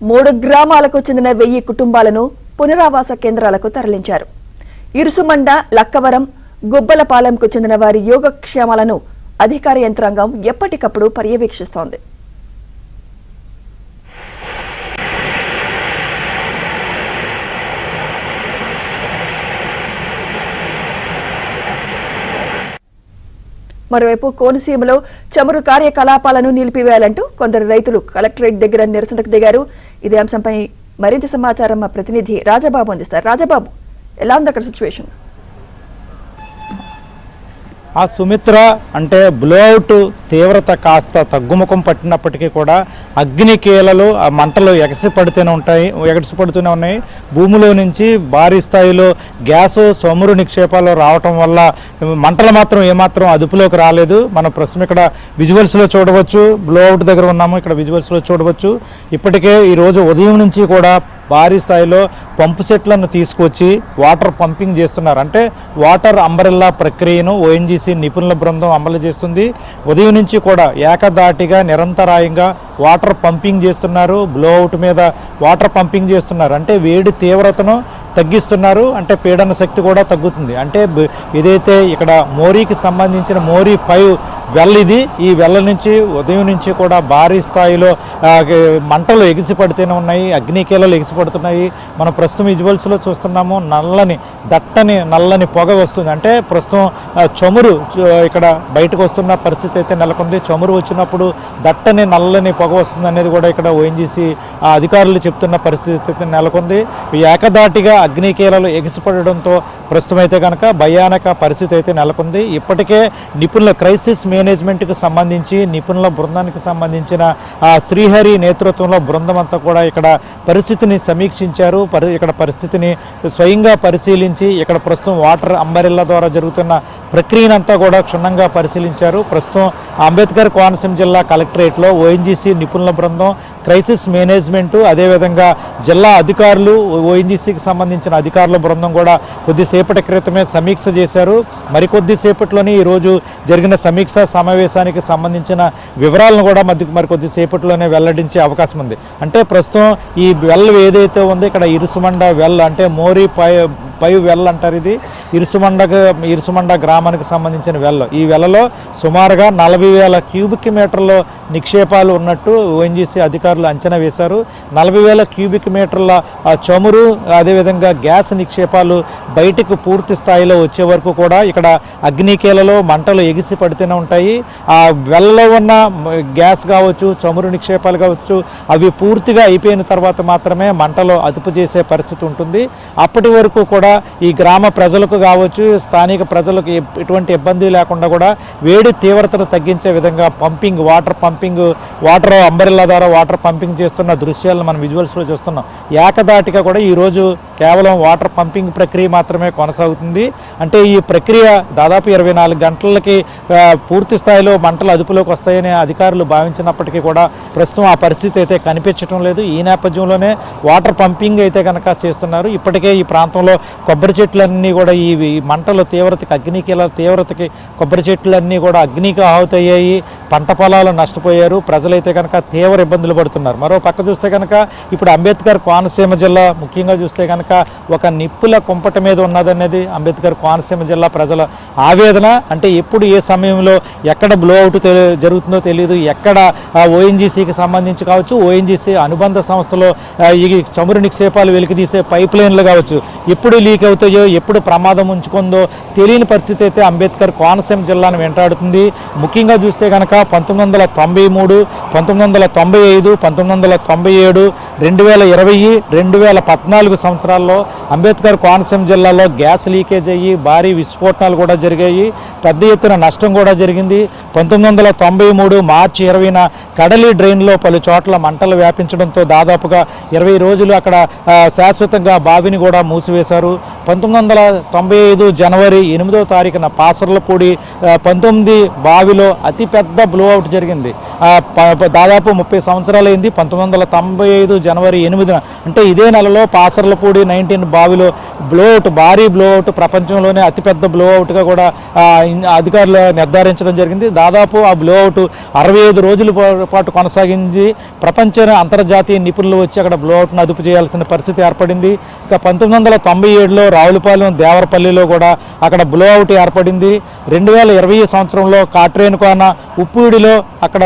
3 గ్రామాలకు చెందిన 1000 కుటుంబాలను పునరావాస కేంద్రాలకు తరలించారు. ఇరుసుమండ, లక్కవరం, గుబ్బలపాలెంకు చెందిన వారి యోగక్షేమాలను అధికార యంత్రాంగం ఎప్పటికప్పుడు పర్యవేక్షిస్తోంది. మరోవైపు కోనసీమలో చమురు కార్యకలాపాలను నిలిపివేయాలంటూ కొందరు రైతులు కలెక్టరేట్ దగ్గర నిరసనకు దిగారు. ఇదే అంశంపై మరింత సమాచారం మా ప్రతినిధి రాజబాబు అందిస్తారు. రాజబాబు, ఎలా ఉంది అక్కడ సిచ్యువేషన్? ఆ సుమిత్ర అంటే బ్లోఅవుట్ తీవ్రత కాస్త తగ్గుముఖం పట్టినప్పటికీ కూడా అగ్నికీలలు ఆ మంటలు ఎగసిపడుతూనే ఉన్నాయి. భూమిలో నుంచి భారీ స్థాయిలో గ్యాసు, చమురు నిక్షేపాలు రావటం వల్ల మంటలు మాత్రం ఏమాత్రం అదుపులోకి రాలేదు. మనం ప్రస్తుతం ఇక్కడ విజువల్స్లో చూడవచ్చు, బ్లోఅవుట్ దగ్గర ఉన్నాము. ఇక్కడ విజువల్స్లో చూడవచ్చు, ఇప్పటికే ఈరోజు ఉదయం నుంచి కూడా భారీ స్థాయిలో పంపు సెట్లను తీసుకొచ్చి వాటర్ పంపింగ్ చేస్తున్నారు. అంటే వాటర్ అంబరెల్లా ప్రక్రియను ఓఎన్జీసీ నిపుణుల బృందం అమలు చేస్తుంది. ఉదయం నుంచి కూడా ఏకదాటిగా నిరంతరాయంగా వాటర్ పంపింగ్ చేస్తున్నారు. బ్లోఅవుట్ మీద వాటర్ పంపింగ్ చేస్తున్నారు. అంటే వేడి తీవ్రతను తగ్గిస్తున్నారు. అంటే పీడన శక్తి కూడా తగ్గుతుంది. అంటే ఇదైతే ఇక్కడ మోరీకి సంబంధించిన మోరీ 5 వెల్ ఇది. ఈ వెల్ల నుంచి ఉదయం నుంచి కూడా భారీ స్థాయిలో మంటలు ఎగిసిపడుతూనే ఉన్నాయి, అగ్నికీలలు ఎగిసిపడుతున్నాయి. మనం ప్రస్తుతం విజువల్స్లో చూస్తున్నాము, దట్టని నల్లని పొగ వస్తుంది. అంటే ప్రస్తుతం చమురు ఇక్కడ బయటకు వస్తున్న పరిస్థితి అయితే నెలకొంది. చమురు వచ్చినప్పుడు దట్టని నల్లని పొగ వస్తుంది అనేది కూడా ఇక్కడ ఓఎన్జీసీ అధికారులు చెప్తున్న పరిస్థితి అయితే నెలకొంది. ఏకదాటిగా అగ్నికీలలు ఎగిసిపడడంతో ప్రస్తుతం అయితే కనుక భయానక పరిస్థితి అయితే నెలకొంది. ఇప్పటికే నిపుణుల క్రైసిస్ మేనేజ్మెంట్కి సంబంధించి నిపుణుల బృందానికి సంబంధించిన శ్రీహరి నేతృత్వంలో బృందం అంతా కూడా ఇక్కడ పరిస్థితిని సమీక్షించారు. ఇక్కడ పరిస్థితిని స్వయంగా పరిశీలించి ఇక్కడ ప్రస్తుతం వాటర్ అంబరెల్లా ద్వారా జరుగుతున్న ప్రక్రియనంతా కూడా క్షుణ్ణంగా పరిశీలించారు. ప్రస్తుతం అంబేద్కర్ కోనసీమ జిల్లా కలెక్టరేట్లో ఓఎన్జీసీ నిపుణుల బృందం, క్రైసిస్ మేనేజ్మెంటు, అదేవిధంగా జిల్లా అధికారులు, ఓఎన్జీసీకి సంబంధించిన అధికారుల బృందం కూడా కొద్దిసేపటి క్రితమే సమీక్ష చేశారు. మరికొద్దిసేపట్లోనే ఈరోజు జరిగిన సమీక్ష సమావేశానికి సంబంధించిన వివరాలను కూడా మరికొద్దిసేపట్లోనే వెల్లడించే అవకాశం ఉంది. అంటే ప్రస్తుతం ఈ వెల్ ఏదైతే ఉందో ఇక్కడ ఇరుసుమండ వెల్, అంటే మోరీ 5 వెల్ అంటారు. ఇది ఇరుసుమండ గ్రామానికి సంబంధించిన వెల్. ఈ వెల్లలో సుమారుగా 40,000 క్యూబిక్ మీటర్ల నిక్షేపాలు ఉన్నట్టు ఓఎన్జీసీ అధికారులు అంచనా వేశారు. 40,000 క్యూబిక్ మీటర్ల చమురు, అదేవిధంగా గ్యాస్ నిక్షేపాలు బయటకు పూర్తి స్థాయిలో వచ్చే వరకు కూడా ఇక్కడ అగ్నికీలలో మంటలు ఎగిసి పడుతూనే ఉంటాయి. ఆ వెల్లలో ఉన్న గ్యాస్ కావచ్చు, చమురు నిక్షేపాలు కావచ్చు, అవి పూర్తిగా అయిపోయిన తర్వాత మాత్రమే మంటలు అదుపు చేసే పరిస్థితి ఉంటుంది. అప్పటి వరకు కూడా ఈ గ్రామ ప్రజలకు కావచ్చు, స్థానిక ప్రజలకు ఎటువంటి ఇబ్బంది లేకుండా కూడా వేడి తీవ్రతను తగ్గించే విధంగా వాటర్ అంబరెల్లా ద్వారా వాటర్ పంపింగ్ చేస్తున్న దృశ్యాలను మనం విజువల్స్లో చూస్తున్నాం. ఏకదాటిగా కూడా ఈరోజు కేవలం వాటర్ పంపింగ్ ప్రక్రియ మాత్రమే కొనసాగుతుంది. అంటే ఈ ప్రక్రియ దాదాపు 24 గంటలకి పూర్తి స్థాయిలో మంటలు అదుపులోకి వస్తాయని అధికారులు భావించినప్పటికీ కూడా ప్రస్తుతం ఆ పరిస్థితి అయితే కనిపించడం లేదు. ఈ నేపథ్యంలోనే వాటర్ పంపింగ్ అయితే కనుక చేస్తున్నారు. ఇప్పటికే ఈ ప్రాంతంలో కొబ్బరి చెట్లన్నీ కూడా ఈ మంటల తీవ్రతకి, అగ్నికీల తీవ్రతకి కొబ్బరి చెట్లన్నీ కూడా అగ్నికి ఆహుతయ్యాయి. పంట పొలాలు నష్టపోయారు. ప్రజలైతే కనుక తీవ్ర ఇబ్బందులు పడుతున్నారు. మరో పక్క చూస్తే కనుక ఇప్పుడు అంబేద్కర్ కోనసీమ జిల్లా ముఖ్యంగా చూస్తే కనుక ఒక నిప్పుల కుంపట మీద ఉన్నదనేది అంబేద్కర్ కోనసీమ జిల్లా ప్రజల ఆవేదన. అంటే ఎప్పుడు ఏ సమయంలో ఎక్కడ బ్లోఅవుట్ జరుగుతుందో తెలియదు. ఎక్కడ ఓఎన్జీసీకి సంబంధించి కావచ్చు, ఓఎన్జీసీ అనుబంధ సంస్థలో ఈ చమురు నిక్షేపాలు వెలికితీసే పైప్ లైన్లు కావచ్చు, ఎప్పుడు లీక్ అవుతాయో, ఎప్పుడు ప్రమాదం ఉంచుకుందో తెలియని పరిస్థితి అయితే అంబేద్కర్ కోనసీమ జిల్లాను వెంటాడుతుంది. ముఖ్యంగా చూస్తే కనుక 1993, 1995, 1997, 2020, 2014 సంవత్సరాల్లో అంబేద్కర్ కోనసీమ జిల్లాలో గ్యాస్ లీకేజ్ అయ్యి భారీ విస్ఫోటనాలు కూడా జరిగాయి. పెద్ద ఎత్తున నష్టం కూడా జరిగింది. 1993 మార్చి 20న కడలి డ్రైన్లో పలు చోట్ల మంటలు వ్యాపించడంతో దాదాపుగా 20 రోజులు అక్కడ శాశ్వతంగా బావిని కూడా మూసివేశారు. 1995 జనవరి 8వ తారీఖున పాసర్లపూడి 19 బావిలో అతిపెద్ద బ్లోఅవుట్ జరిగింది. దాదాపు 30 సంవత్సరాలైంది. 1995 జనవరి 8న అంటే ఇదే నెలలో పాసర్లపూడి 19 బావిలో బ్లోఅవుట్, భారీ బ్లోఅవుట్, ప్రపంచంలోనే అతిపెద్ద బ్లోఅవుట్గా కూడా అధికారులు నిర్ధారించడం జరిగింది. దాదాపు ఆ బ్లోఅవుట్ 65 రోజుల పాటు కొనసాగింది. ప్రపంచ అంతర్జాతీయ నిపుణులు వచ్చి అక్కడ బ్లోఅవుట్ను అదుపు చేయాల్సిన పరిస్థితి ఏర్పడింది. ఇక 1997లో రావులపాలెం, దేవరపల్లిలో కూడా అక్కడ బ్లోఅవుట్ ఏర్పడింది. 2020 సంవత్సరంలో కాట్రేనుకోన, ఉప్పూడిలో అక్కడ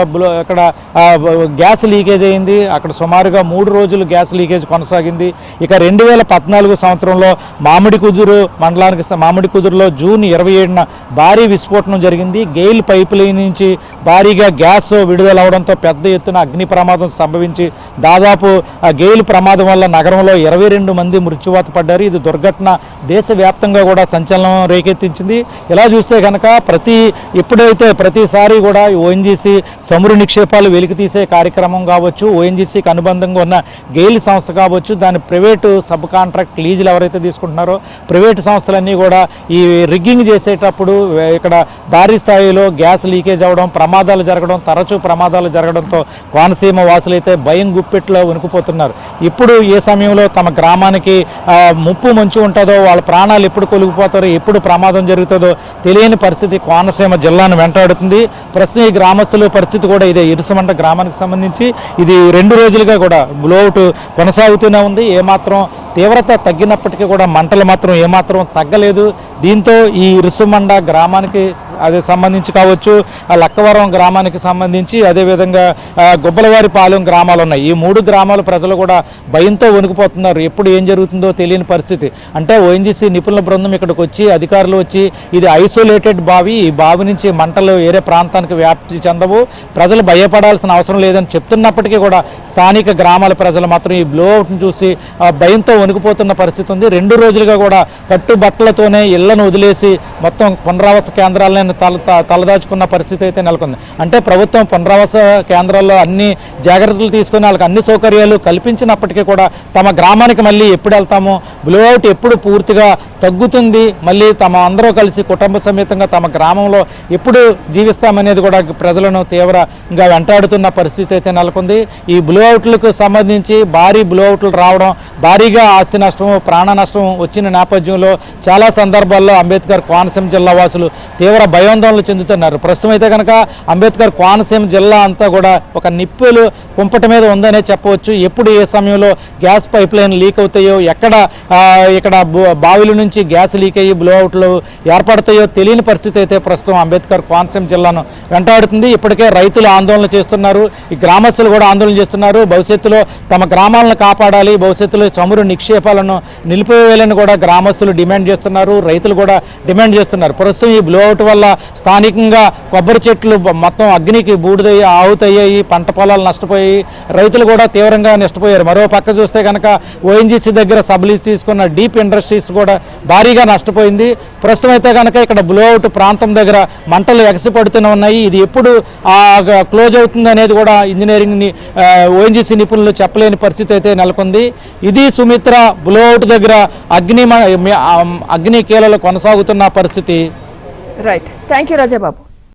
గ్యాస్ లీకేజ్ అయింది. అక్కడ సుమారుగా 3 రోజులు గ్యాస్ లీకేజ్ కొనసాగింది. ఇక 2014 సంవత్సరంలో మామిడికుదురులో జూన్ 27న భారీ విస్ఫోటనం జరిగింది. గెయిల్ పైప్ లైన్ నుంచి భారీగా గ్యాస్ విడుదలవడంతో పెద్ద ఎత్తున అగ్ని ప్రమాదం సంభవించి దాదాపు ఆ గెయిల్ ప్రమాదం వల్ల నగరంలో 22 మంది మృత్యువాత పడ్డారు. ఇది దుర్ఘటన దేశవ్యాప్తంగా కూడా సంచలనం రేకెత్తించింది. ఇలా చూస్తే కనుక ప్రతిసారి కూడా ఓఎన్జీసీ చమురు నిక్షేపాలు వెలికితీసే కార్యక్రమం కావచ్చు, ఓఎన్జీసీకి అనుబంధంగా ఉన్న గెయిల్ సంస్థ కావచ్చు, దాని ప్రైవేటు సబ్ కాంట్రాక్ట్ లీజులు ఎవరైతే తీసుకుంటున్నారో ప్రైవేటు సంస్థలన్నీ కూడా ఈ రిగ్గింగ్ చేసేటప్పుడు ఇక్కడ భారీ స్థాయిలో గ్యాస్ లీకేజ్ అవ్వడం, తరచూ ప్రమాదాలు జరగడంతో కోనసీమ వాసులైతే భయం గుప్పెట్లో వణుకుపోతున్నారు. ఇప్పుడు ఏ సమయంలో తమ గ్రామానికి ముప్పు మంచు ఉంటుందో, వాళ్ళ ప్రాణాలు ఎప్పుడు కొలిగిపోతారో, ఎప్పుడు ప్రమాదం జరుగుతుందో తెలియని పరిస్థితి కోనసీమ జిల్లాను వెంటాడుతుంది. ప్రస్తుతం ఈ గ్రామస్తుల పరిస్థితి కూడా ఇదే. ఇరుసుమంట గ్రామానికి సంబంధించి ఇది 2 రోజులుగా కూడా బ్లోఅవుట్ కొనసాగుతూనే ఉంది. ఏమాత్రం తీవ్రత తగ్గినప్పటికీ కూడా మంటలు మాత్రం ఏమాత్రం తగ్గలేదు. దీంతో ఈ ఇరుసుమండ గ్రామానికి అది సంబంధించి కావచ్చు, లక్కవరం గ్రామానికి సంబంధించి, అదేవిధంగా గుబ్బలవారిపాలెం గ్రామాలు ఉన్నాయి. ఈ 3 గ్రామాల ప్రజలు కూడా భయంతో వణుకుపోతున్నారు. ఎప్పుడు ఏం జరుగుతుందో తెలియని పరిస్థితి. అంటే ఓఎన్జీసీ నిపుణుల బృందం ఇక్కడికి వచ్చి, అధికారులు వచ్చి, ఇది ఐసోలేటెడ్ బావి, ఈ బావి నుంచి మంటలు వేరే ప్రాంతానికి వ్యాప్తి చెందవు, ప్రజలు భయపడాల్సిన అవసరం లేదని చెప్తున్నప్పటికీ కూడా స్థానిక గ్రామాల ప్రజలు మాత్రం ఈ బ్లోఅవుట్ను చూసి భయంతో వణుకుపోతున్న పరిస్థితి ఉంది. 2 రోజులుగా కూడా కట్టుబట్టలతోనే ఇళ్లను వదిలేసి మొత్తం పునరావాస కేంద్రాలను తలదాచుకున్న పరిస్థితి అయితే నెలకొంది. అంటే ప్రభుత్వం పునరావాస కేంద్రాల్లో అన్ని జాగ్రత్తలు తీసుకుని వాళ్ళకి అన్ని సౌకర్యాలు కల్పించినప్పటికీ కూడా తమ గ్రామానికి మళ్ళీ ఎప్పుడు వెళ్తామో, బ్లోఅవుట్ ఎప్పుడు పూర్తిగా తగ్గుతుంది, మళ్ళీ అందరూ కలిసి కుటుంబ సమేతంగా తమ గ్రామంలో ఎప్పుడు జీవిస్తామనేది కూడా ప్రజలను తీవ్రంగా వెంటాడుతున్న పరిస్థితి అయితే నెలకొంది. ఈ బ్లోఅవుట్లకు సంబంధించి భారీ బ్లోఅవుట్లు రావడం, భారీగా ఆస్తి నష్టం, ప్రాణ నష్టం వచ్చిన నేపథ్యంలో చాలా సందర్భాల్లో అంబేద్కర్ కోనసీమ జిల్లా వాసులు తీవ్ర భయాందోళనలు చెందుతున్నారు. ప్రస్తుతం అయితే కనుక అంబేద్కర్ కోనసీమ జిల్లా అంతా కూడా ఒక నిప్పులు కుంపట మీద ఉందనే చెప్పవచ్చు. ఎప్పుడు ఏ సమయంలో గ్యాస్ పైప్ లైన్ లీక్ అవుతాయో, ఇక్కడ బావిల నుంచి గ్యాస్ లీక్ అయ్యి బ్లోఅవుట్లు ఏర్పడతాయో తెలియని పరిస్థితి అయితే ప్రస్తుతం అంబేద్కర్ కోనసీమ జిల్లాను వెంటాడుతుంది. ఇప్పటికే రైతులు ఆందోళన చేస్తున్నారు, ఈ గ్రామస్తులు కూడా ఆందోళన చేస్తున్నారు. భవిష్యత్తులో తమ గ్రామాలను కాపాడాలి, భవిష్యత్తులో చమురు నిక్షేపాలను నిలిపివేయాలని కూడా గ్రామస్తులు డిమాండ్ చేస్తున్నారు, రైతులు కూడా డిమాండ్ చేస్తున్నారు. ప్రస్తుతం ఈ బ్లోఅవుట్ వల్ల స్థానికంగా కొబ్బరి చెట్లు మొత్తం అగ్నికి బూడిదయ్యి ఆవుతయ్యాయి, పంట పొలాలు నష్టపోయి రైతులు కూడా తీవ్రంగా నష్టపోయారు. మరో పక్క చూస్తే కనుక ఓఎన్జీసీ దగ్గర సబ్లీజ్ తీసుకున్న డీప్ ఇండస్ట్రీస్ కూడా భారీగా నష్టపోయింది. ప్రస్తుతం అయితే కనుక ఇక్కడ బ్లోఅవుట్ ప్రాంతం దగ్గర మంటలు ఎగసిపడుతూనే ఉన్నాయి. ఇది ఎప్పుడు క్లోజ్ అవుతుంది అనేది కూడా ఇంజనీరింగ్ ఓఎన్జీసీ నిపుణులు చెప్పలేని పరిస్థితి అయితే నెలకొంది. ఇది సుమిత్ర బ్లోఅవుట్ దగ్గర అగ్ని కీలలు కొనసాగుతున్న పరిస్థితి. Right, thank you Rajababu.